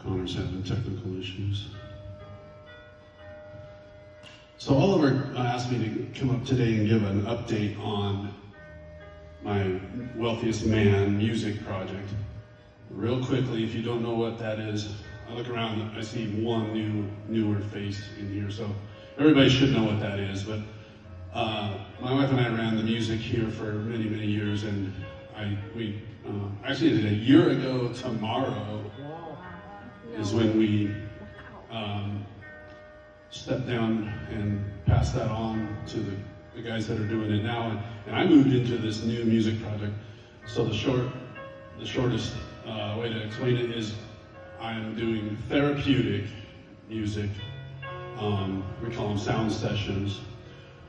Connor's having technical issues. So Oliver asked me to come up today and give an update on my Wealthiest Man music project. Real quickly, if you don't know what that is, I look around, I see one newer face in here, so everybody should know what that is. But my wife and I ran the music here for many, many years, and we actually did a year ago tomorrow is when we stepped down and passed that on to the guys that are doing it now, and I moved into this new music project. So the shortest way to explain it is I'm doing therapeutic music. We call them sound sessions.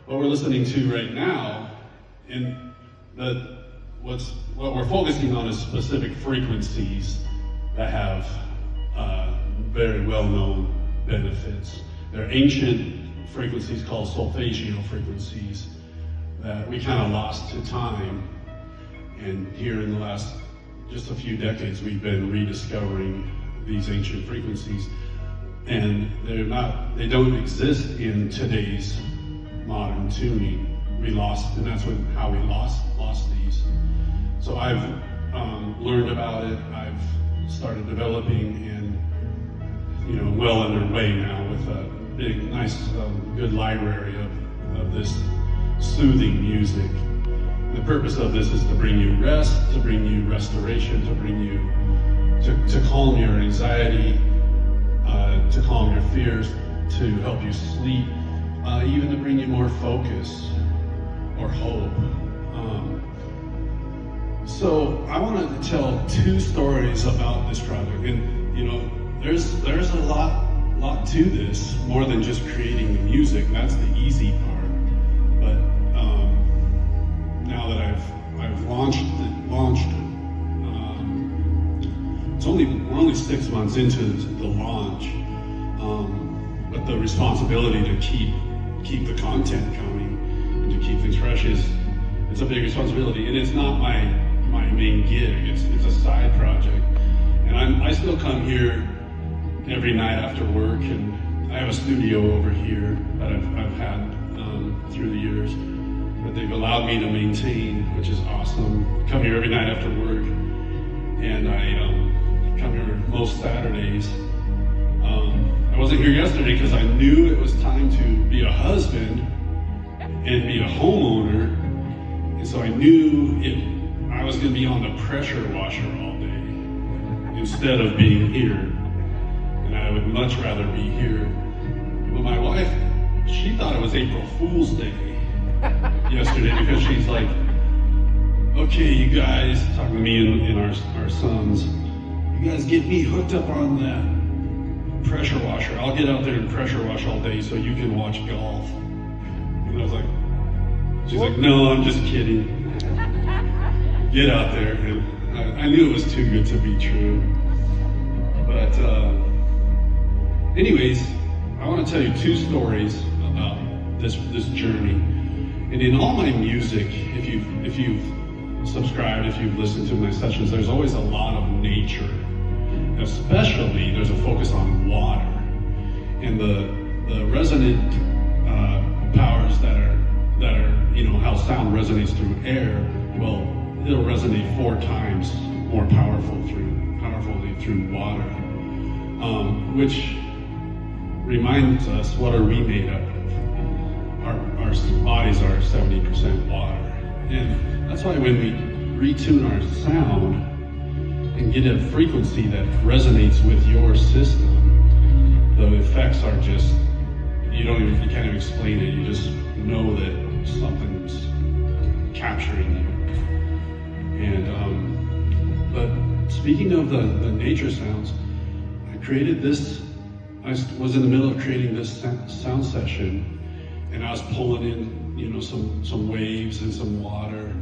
What we're listening to right now, what we're focusing on is specific frequencies that have very well-known benefits. They're ancient frequencies called Solfeggio Frequencies that we kind of lost to time. And here in the last just a few decades, we've been rediscovering these ancient frequencies. And they don't exist in today's modern tuning. We lost, and that's how we lost these. So I've learned about it. I've started developing, and well underway now with a big, nice, good library of this soothing music. The purpose of this is to bring you rest, to bring you restoration, to bring you to calm your anxiety, to calm your fears, to help you sleep, even to bring you more focus or hope. So I wanted to tell two stories about this project, and there's a lot to this, more than just creating the music. That's the easy part. But now that I've launched we're only 6 months into the launch, but the responsibility to keep the content coming and to keep things fresh it's a big responsibility, and it's not my main gig. It's a side project, and I still come here every night after work, and I have a studio over here that I've had through the years that they've allowed me to maintain, which is awesome. Come here every night after work, and I come here most Saturdays. I wasn't here yesterday because I knew it was time to be a husband and be a homeowner, and so I knew I was going to be on the pressure washer all day instead of being here. And I would much rather be here. But my wife, she thought it was April Fool's Day yesterday, because she's like, okay, you guys, talking to me and our sons, you guys get me hooked up on that pressure washer. I'll get out there and pressure wash all day so you can watch golf. And I was like, she's like, no, I'm just kidding. Get out there. And I knew it was too good to be true. But anyways, I want to tell you two stories about this journey. And in all my music, if you've subscribed, if you've listened to my sessions, there's always a lot of nature. Especially, there's a focus on water and the resonant powers that are how sound resonates through air. Well, it'll resonate 4 times more powerfully through water, which reminds us, what are we made up of? Our bodies are 70% water, and that's why when we retune our sound and get a frequency that resonates with your system, the effects are just, you can't even explain it. You just know that something's capturing you. And but speaking of the nature sounds, I created this. I was in the middle of creating this sound session, and I was pulling in, some waves and some water,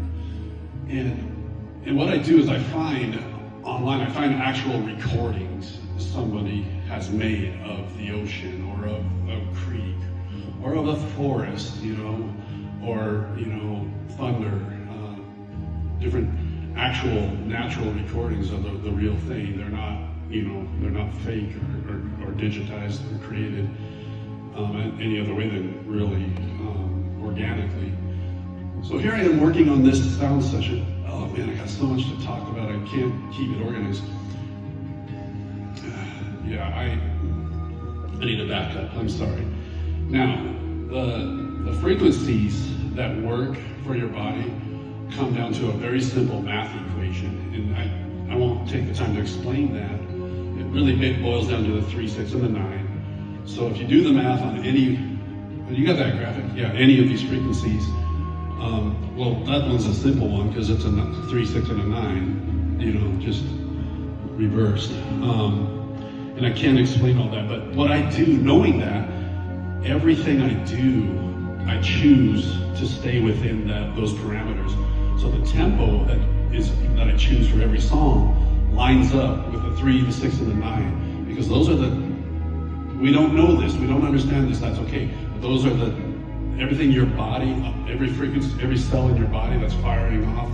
and what I do is I find online, I find actual recordings somebody has made of the ocean, or of a creek, or of a forest, or thunder, different actual natural recordings of the real thing. They're not, they're not fake or digitized or created any other way than really organically. So here I am working on this sound session. Oh man, I got so much to talk about. I can't keep it organized. Yeah, I need to back up. I'm sorry. Now, the frequencies that work for your body come down to a very simple math equation, and I won't take the time to explain that. It really boils down to the 3, 6, and the 9. So if you do the math on any, you got that graphic? Yeah, any of these frequencies. Well, that one's a simple one because it's a 3, 6, and a 9, just reversed. And I can't explain all that, but what I do, knowing that, everything I do, I choose to stay within those parameters. So the tempo that I choose for every song lines up with the 3, the 6, and the 9, because those are we don't know this, we don't understand this, that's okay. But those are everything your body, every frequency, every cell in your body that's firing off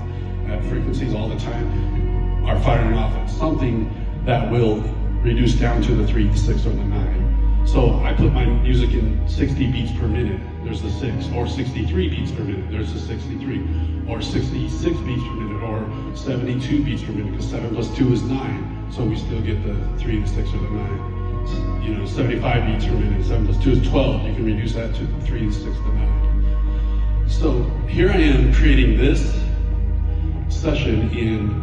at frequencies all the time are firing off at something that will reduce down to the 3, the 6, or the 9. So I put my music in 60 beats per minute, there's the 6, or 63 beats per minute, there's the 63, or 66 beats per minute, or 72 beats per minute, because 7 plus 2 is 9, so we still get the 3, the 6, or the 9. 75 beats per minute, 7 plus 2 is 12, you can reduce that to the 3, the 6, the 9. So here I am creating this session in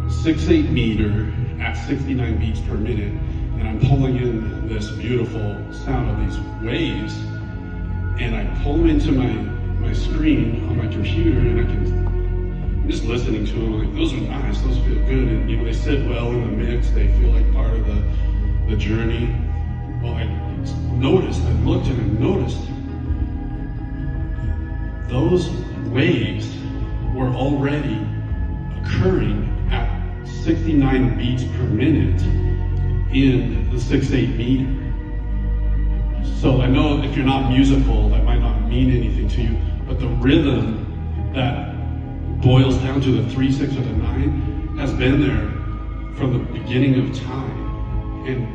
6/8 meter at 69 beats per minute, and I'm pulling in this beautiful sound of these waves, and I pull them into my screen on my computer, and I'm just listening to them, like, those are nice, those feel good, and they sit well in the mix, they feel like part of the journey. Well, I looked and I noticed those waves were already occurring at 69 beats per minute in the 6/8 meter. So I know if you're not musical, that might not mean anything to you, but the rhythm that boils down to the 3, 6, or the 9 has been there from the beginning of time. And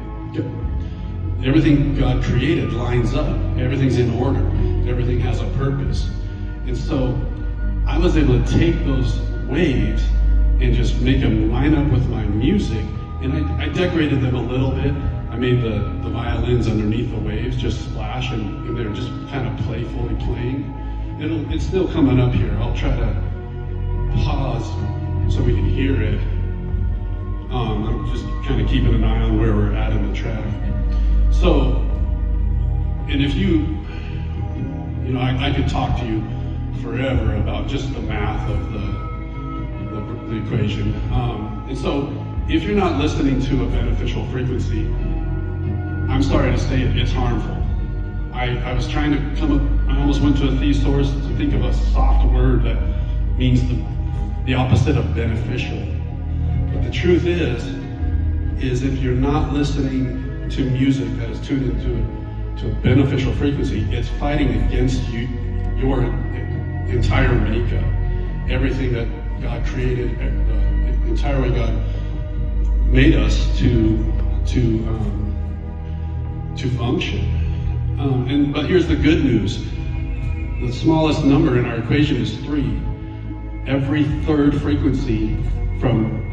everything God created lines up. Everything's in order. Everything has a purpose. And so I was able to take those waves and just make them line up with my music. And I decorated them a little bit. I made the violins underneath the waves just splash, and they're just kind of playfully playing. It's still coming up here. I'll try to pause so we can hear it. I'm just kind of keeping an eye on where we're at in the track. So, and if I could talk to you forever about just the math of the equation. And so, if you're not listening to a beneficial frequency, I'm sorry to say it's harmful. I was trying to I almost went to a thesaurus to think of a soft word that means the opposite of beneficial. But the truth is if you're not listening to music that is tuned into a beneficial frequency, it's fighting against you, your entire makeup, everything that God created, the entire way God made us to function. But here's the good news: the smallest number in our equation is 3. Every third frequency from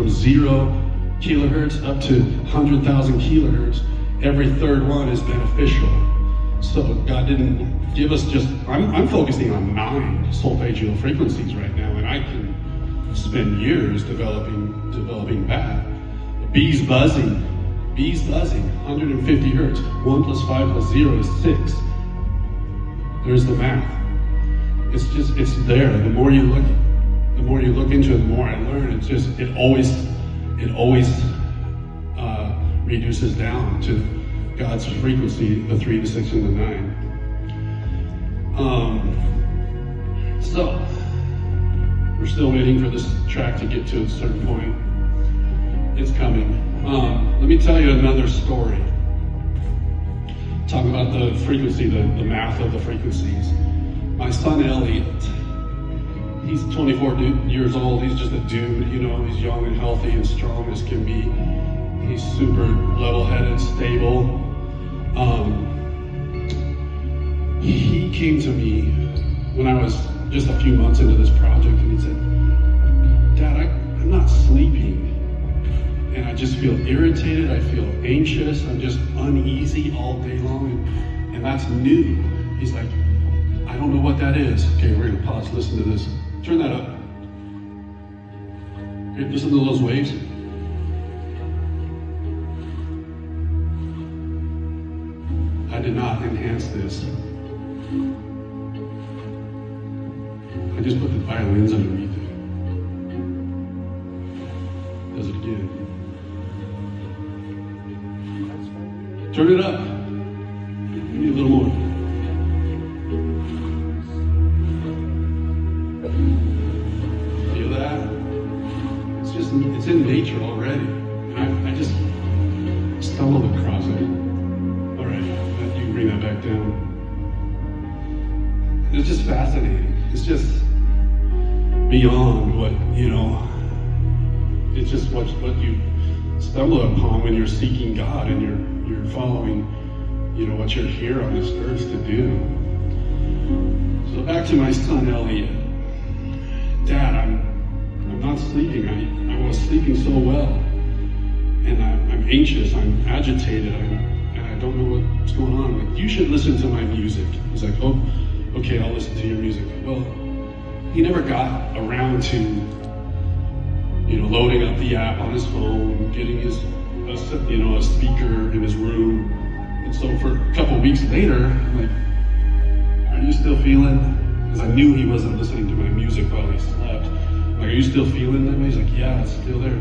0 kilohertz up to 100,000 kilohertz, every third one is beneficial. So God didn't give us just, I'm focusing on 9 solfeggio frequencies right now, and I can spend years developing that. Bees buzzing, 150 hertz. 1 plus 5 plus 0 is 6. There's the math. It's there. The more you look into it, the more I learn. It always reduces down to God's frequency, the 3, the 6, and the 9. So we're still waiting for this track to get to a certain point. It's coming. Let me tell you another story. Talk about the frequency, the math of the frequencies. My son Elliot, he's 24 years old. He's just a dude, you know. He's young and healthy and strong as can be. He's super level-headed, stable. He came to me when I was just a few months into this project, and he said, "Dad, I'm not sleeping, and I just feel irritated. I feel anxious. I'm just uneasy all day long, and that's new." He's like, "I don't know what that is." Okay, we're gonna pause. Listen to this. Turn that up. Okay, listen to those waves. I did not enhance this. I just put the violins underneath it. Does it again. Turn it up. We need a little more. Feel that? It's in nature already. I just stumbled across it. All right, you can bring that back down. It's just fascinating. It's just beyond what, you know, it's just what you stumble upon when you're seeking God and you're following, you know, what you're here on this earth to do. So back to my son Elliot. Dad, I'm not sleeping. I was sleeping so well, and I'm anxious. I'm agitated. And I don't know what's going on. I'm like, you should listen to my music. He's like, oh, okay, I'll listen to your music. Well, he never got around to, you know, loading up the app on his phone, getting a speaker in his room. And so for a couple of weeks later, I'm like, are you still feeling? Because I knew he wasn't listening to my music while he slept. I'm like, are you still feeling that? He's like, yeah, it's still there.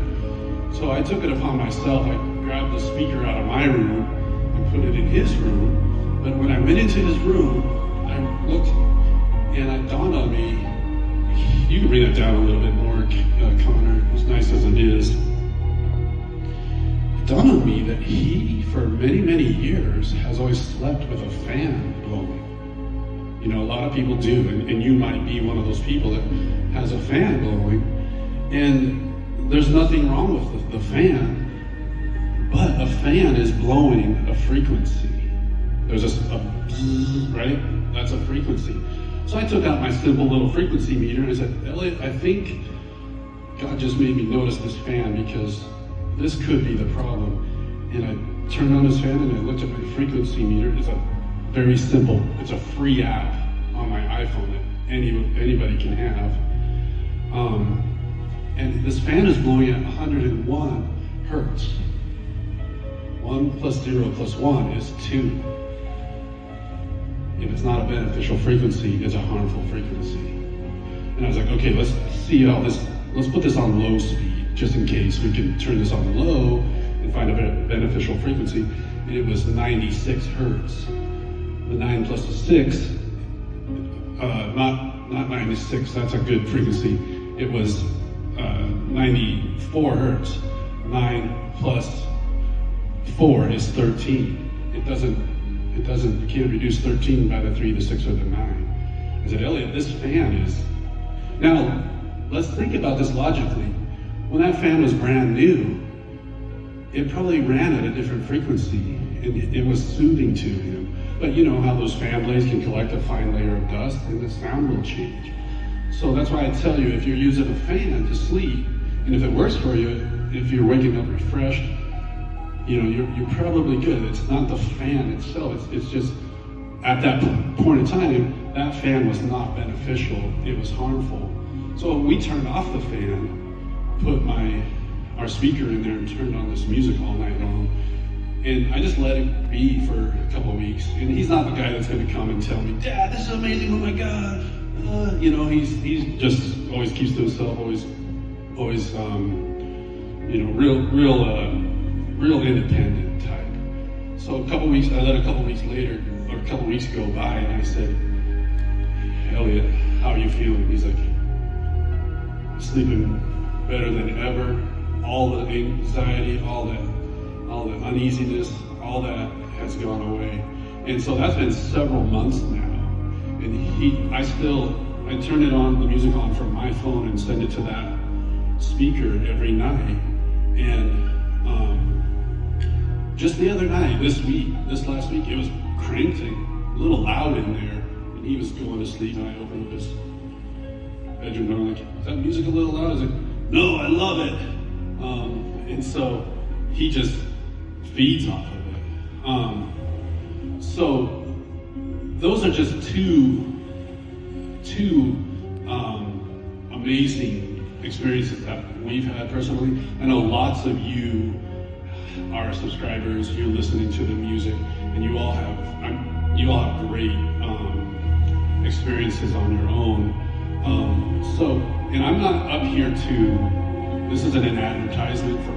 So I took it upon myself. I grabbed the speaker out of my room and put it in his room. But when I went into his room, I looked and it dawned on me. You can bring that down a little bit more, Connor, as nice as it is. It dawned on me that he, for many, many years, has always slept with a fan blowing. You know, a lot of people do, and you might be one of those people that has a fan blowing, and there's nothing wrong with the fan, but a fan is blowing a frequency. There's a bzzz, right? That's a frequency. So I took out my simple little frequency meter and I said, Elliot, I think God just made me notice this fan because this could be the problem. And I turned on this fan and I looked at my frequency meter. It's a very simple, it's a free app on my iPhone that anybody can have. And this fan is blowing at 101 hertz. 1 plus 0 plus 1 is 2. If it's not a beneficial frequency, it's a harmful frequency. And I was like, okay, let's see how let's put this on low speed, just in case we can turn this on low and find a beneficial frequency. And it was 96 hertz. The 9 plus the 6, not 96, that's a good frequency. It was 94 hertz. 9 plus 4 is 13. You can't reduce 13 by the 3, the 6, or the 9. I said, Elliot, this fan is... Now, let's think about this logically. When that fan was brand new, it probably ran at a different frequency, and it was soothing to him. But you know how those fan blades can collect a fine layer of dust, and the sound will change. So that's why I tell you, if you're using a fan to sleep, and if it works for you, if you're waking up refreshed, you know, you're probably good. It's not the fan itself. It's just at that point in time, that fan was not beneficial. It was harmful. So we turned off the fan, put our speaker in there, and turned on this music all night long. And I just let it be for a couple of weeks. And he's not the guy that's going to come and tell me, Dad, this is amazing. Oh my God. You know, he's just always keeps to himself. Always, you know, real independent type. So I let a couple weeks later, or a couple weeks go by, and I said, Elliot, how are you feeling? He's like, sleeping better than ever. All the anxiety, all the uneasiness, all that has gone away. And so that's been several months now. And I I turn it on, the music on from my phone and send it to that speaker every night. And just the other night, this last week, it was cranked a little loud in there, and he was going to sleep, and I opened up his bedroom door, like, is that music a little loud? I was like, no, I love it. And so he just feeds off of it. So those are just two amazing experiences that we've had personally. I know lots of you are subscribers, you're listening to the music, and you all have great experiences on your own. And I'm not up here this isn't an advertisement for